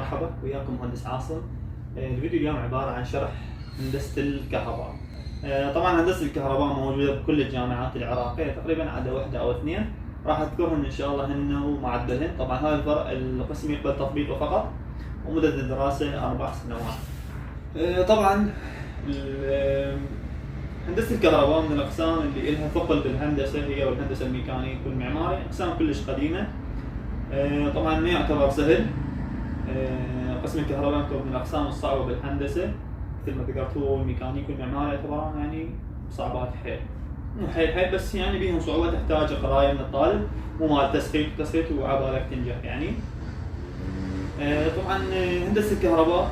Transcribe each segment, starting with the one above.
مرحبا وياكم مهندس عاصم. الفيديو اليوم عبارة عن شرح هندسة الكهرباء. طبعا هندسة الكهرباء موجودة بكل الجامعات العراقية تقريبا عدا واحدة أو اثنين، راح أذكرهن إن شاء الله هن ومعدلهن. طبعا هذا القسم يقبل تطبيقه فقط، ومدة الدراسة 4 سنوات. طبعا هندسة الكهرباء من الأقسام اللي إلها ثقل بالهندسة، هي والهندسة الميكانيك والمعماري، أقسام كلش قديمة. طبعا ما يعتبر سهل. قسم الكهرباء يعتبر من الأقسام الصعبة بالهندسة، مثل ما ذكرت هو الميكانيك والمعماري يعتبران يعني صعبات حيل، مو حيل بس يعني بيهم صعوبة تحتاج قراية من الطالب، مو مال تسخيت وعبالك تنجح يعني. طبعا هندسة الكهرباء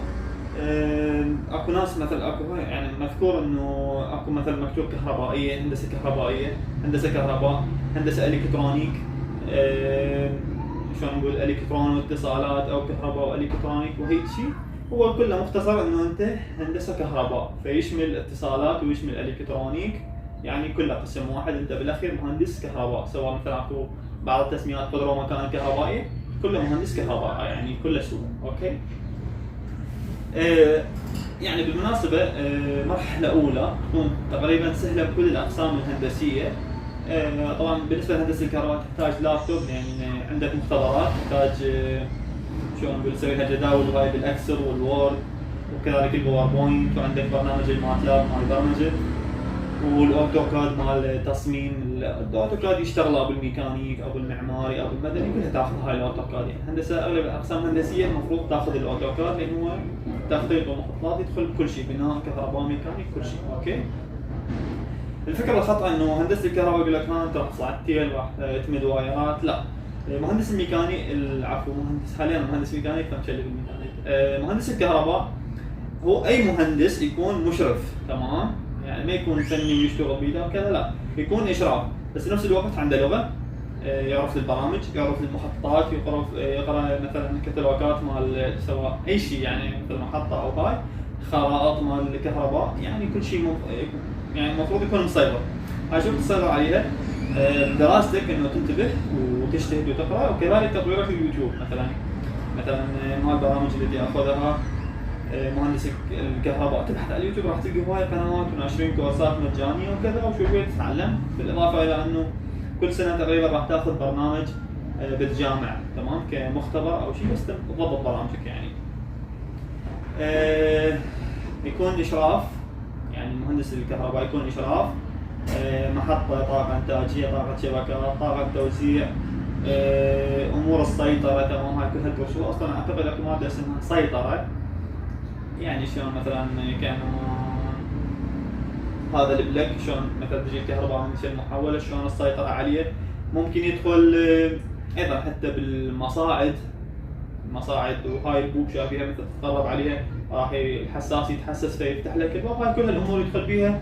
اكو ناس مثل اكو يعني مذكور انه اكو مثل مكتوب كهربائية، هندسة كهربائية، هندسة كهرباء، هندسة الكترونيك، شلون نقول الكترون واتصالات او كهرباء والكترونيك، وهيك شيء هو كله مختصر انه انت هندسة كهرباء، فيشمل اتصالات ويشمل الكترونيك، يعني كله قسم واحد. انت بالاخير مهندس كهرباء، سواء مثلا اكو بعض التسميات قدرة ومكان كهربائي، كله مهندس كهرباء يعني كله سوا. اوكي. يعني بالمناسبة مرحلة أولى تكون تقريبا سهلة بكل الأقسام الهندسية. طبعا بالنسبة لهندسة الكهرباء تحتاج لابتوب، لأن عندك مختبرات تحتاج شلون نقول تسوي لها جداول وهاي بالأكسل والوورد، وكذلك الباوربوينت، وعندك برنامج الماتلاب مال البرمجة، والاوتوكاد مال التصميم. الاوتوكاد يشتغل او بالميكانيك او بالمعماري او بالمدني، كلها تاخذ هاي الاوتوكاد. يعني هندسه اغلب الاقسام الهندسيه المفروض تاخذ الاوتوكاد، لان هو تخطيط ومخططات يدخل بكل شيء، بناء كهرباء ميكانيك كل شيء. اوكي. الفكره الخطا انه هندسه الكهرباء يقول لك ها انت راح تصعد تيل، راح تمد وايرات. لا، مهندس الميكانيك مهندس حاليا مهندس ميكانيك، فمشلي بالميكانيك. مهندس الكهرباء هو اي مهندس يكون مشرف، تمام؟ يعني ما يكون فني ويشتغل بيده وكذا، لا، يكون اشراف، بس نفس الوقت عنده لغه، يعرف البرامج، يعرف المحطات، يقرا مثلا كتالوجات مال سواء اي شيء، يعني مثل محطه او هاي خرائط مال الكهرباء، يعني كل شيء يعني المفروض يكون مسيطر. هاي شو تسيطر عليها؟ دراستك انه تنتبه وتجتهد وتقرا، وكذلك تطويرك اليوتيوب مثلا مال البرامج التي اخذها مهندس الكهرباء، تبحث على اليوتيوب راح تلقى هواي قنوات وناشرين كورسات مجانيه وكذا، وشويه تتعلم، بالاضافه الى انه كل سنه تقريبا راح تاخذ برنامج بالجامعه، تمام، كمختبر او شيء، بس تضبط برامجك يعني. يكون اشراف، يعني مهندس الكهرباء يكون اشراف محطه، طاقه انتاجيه، طاقه شبكات، طاقه توزيع، امور السيطره، تمام. هاي كلها الدروس اصلا اعتقد اكو ماده اسمها سيطره، يعني شلون مثلا كانوا هذا البلك، شلون مثلا تجي الكهرباء من شيء محوله، شلون السيطره عليه. ممكن يدخل ايضا حتى بالمصاعد، وهاي البوب شايفيها مثل تتقرب عليها راح الحساس يتحسس فيفتح لك الباب. هاي كل الامور يدخل بيها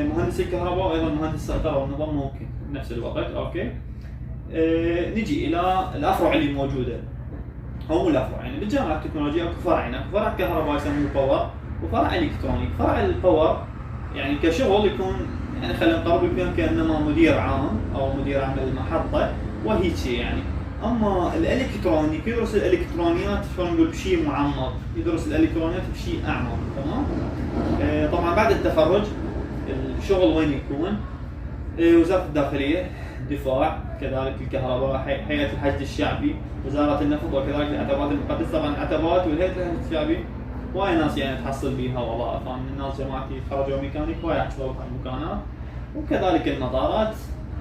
مهندس الكهرباء، وايضا مهندس السيطره والنظام ممكن بنفس الوقت. اوكي. نجي الى الافرع اللي موجوده، او مو الافرع، يعني بالجامعه التكنولوجيه اكو فرعين، اكو فرع كهرباء يسموه باور، وفرع الكترونيك. فرع الباور يعني كشغل يكون يعني خلينا نقرب فيهم كانما مدير عام او مدير عام المحطه وهيك شيء يعني. اما الالكترونيك يدرس الالكترونيات، شلون نقول، بشيء معمق، يدرس الالكترونيات بشيء اعمق، تمام. طبعا بعد التخرج الشغل وين يكون؟ وزاره الداخليه، الدفاع، كذلك الكهرباء، هيئه الحشد الشعبي، وزاره النفط، وكذلك العتبات المقدسه. طبعا العتبات والهيئه الحشد الشعبي هواي ناس يعني تحصل بيها وظائف، يعني الناس جماعتي تخرجوا ميكانيك هواي يحصلوا بهاي المكانات. وكذلك المطارات،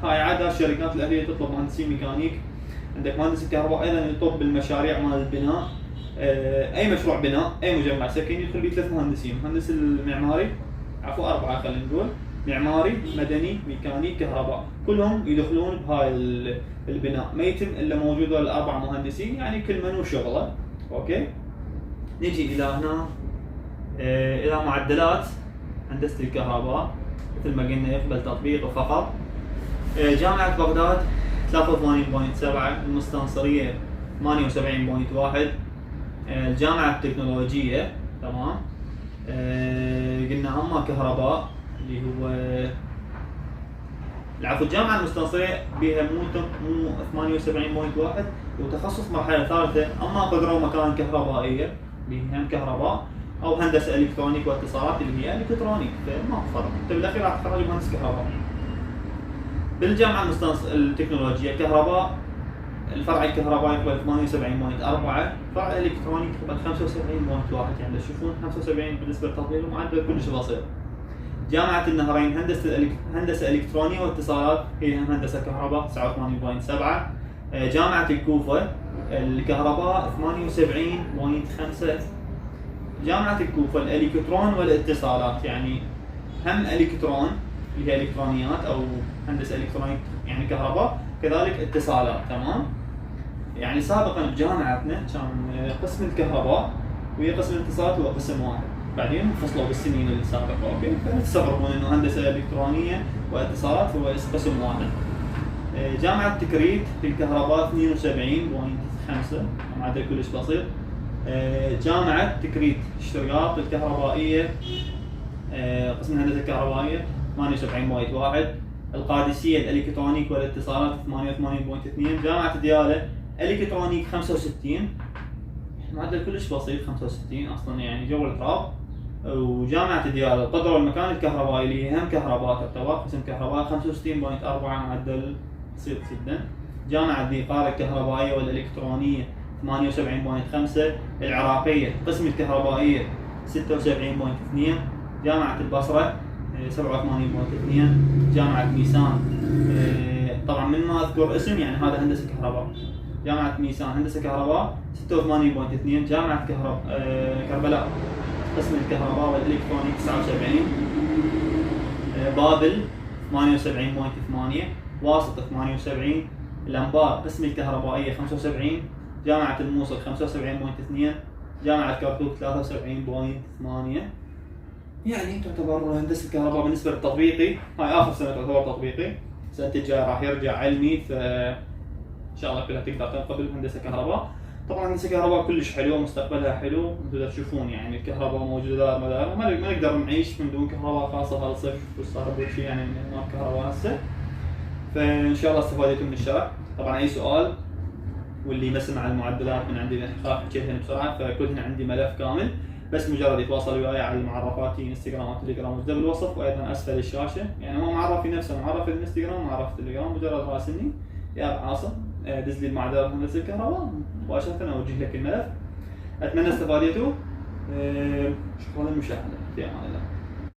هاي عاده الشركات الاهليه تطلب مهندسين ميكانيك. عندك مهندس الكهرباء ايضا يطلب بالمشاريع مال البناء، اي مشروع بناء، اي مجمع سكني يدخل به 3 مهندسين، مهندس المعماري، 4 خلينا نقول، معماري، مدني، ميكانيك، كهرباء، كلهم يدخلون بهاي البناء، ما يتم الا موجود ال4 مهندسين، يعني كل من وشغله. اوكي. نجي الى هنا الى معدلات هندسة الكهرباء، مثل ما قلنا يقبل تطبيقه فقط. جامعة بغداد 83.7، المستنصرية 78.1، الجامعة التكنولوجية، تمام. قلنا اما كهرباء اللي هو العفو الجامعة المستنصرية بها مو 78.1 وتخصص مرحلة ثالثة، أما قدرة ومكان كهربائية بهم كهرباء أو هندسة إلكترونيك واتصالات اللي هي إلكترونيك، فما فرق، أنت بالأخير راح تتخرج مهندس كهرباء. بالجامعة التكنولوجية كهرباء الفرع الكهربائي يقبل 78.4، فرع الإلكترونيك يقبل 75.1، يعني تشوفون 75 بالنسبة للتطبيق معدل كلش بسيط. جامعة النهرين هندسة إلكترونية واتصالات هي هندسة كهرباء 89.7. جامعة الكوفة الكهرباء 78.5. جامعة الكوفة الإلكترون والاتصالات يعني هم إلكترون اللي هي إلكترونيات أو هندسة إلكترونية يعني كهرباء، كذلك اتصالات. تمام. يعني سابقا بجامعتنا كان قسم الكهرباء وهي قسم الاتصالات هو قسم واحد، بعدين فصلوا بالسنين السابقة. اوكي، فتستغربون انه هندسة إلكترونية واتصالات هو قسم واحد. جامعة تكريت في الكهرباء 72.5، معدل كلش بسيط. جامعة تكريت اشتراكات الكهربائية قسم الهندسة الكهربائية 78.1. القادسية الإلكترونيك والاتصالات 88.2. جامعة ديالى إلكترونيك 65، معدل كلش بسيط 65 اصلا يعني جو التراب. وجامعة ديالى القدرة والمكان الكهربائي اللي هي هم كهرباء تعتبر قسم كهرباء 65.4، معدل بسيط جدا. جامعة ذي قارة الكهربائية والإلكترونية 78.5. العراقية قسم الكهربائية 76.2. جامعة البصرة 87.2. جامعة ميسان طبعا من ما اذكر اسم يعني هذا هندسة كهرباء. جامعة ميسان هندسة كهرباء 86.2. جامعة كربلاء قسم الكهرباء والإلكترونيك 79. بابل 78.8. واسط 78. الأنبار قسم الكهربائية 75. جامعة الموصل 75.2. جامعة كركوك 73.8. يعني تعتبر هندسة الكهرباء بالنسبة للتطبيقي هاي آخر سنة تعتبر تطبيقي، السنة الجاية راح يرجع علمي، إن شاء الله كلها تقدر تنقبل بهندسة كهرباء. طبعا هندسة كهرباء كلش حلو، مستقبلها حلو، انتم تشوفون يعني الكهرباء موجودة دار مدار، ما نقدر نعيش من دون كهرباء، خاصة هالصيف وصار بشيء يعني ما كهرباء هسه. فإن شاء الله استفادتوا من الشرح. طبعا أي سؤال واللي ما سمع المعدلات من عندي خاف حكيتهن بسرعة، فكلهن عندي ملف كامل، بس مجرد يتواصل وياي على المعرفاتي انستغرام وتليجرام موجودة بالوصف وايضا اسفل الشاشة. يعني هو معرفي نفسه، معرف الانستغرام ومعرف التليجرام، مجرد راسلني يا عاصم دز لي المعادلات هندسة الكهرباء مباشرة اوجه لك الملف. اتمنى استفادتوا. شكرا للمشاهدة، في امان الله.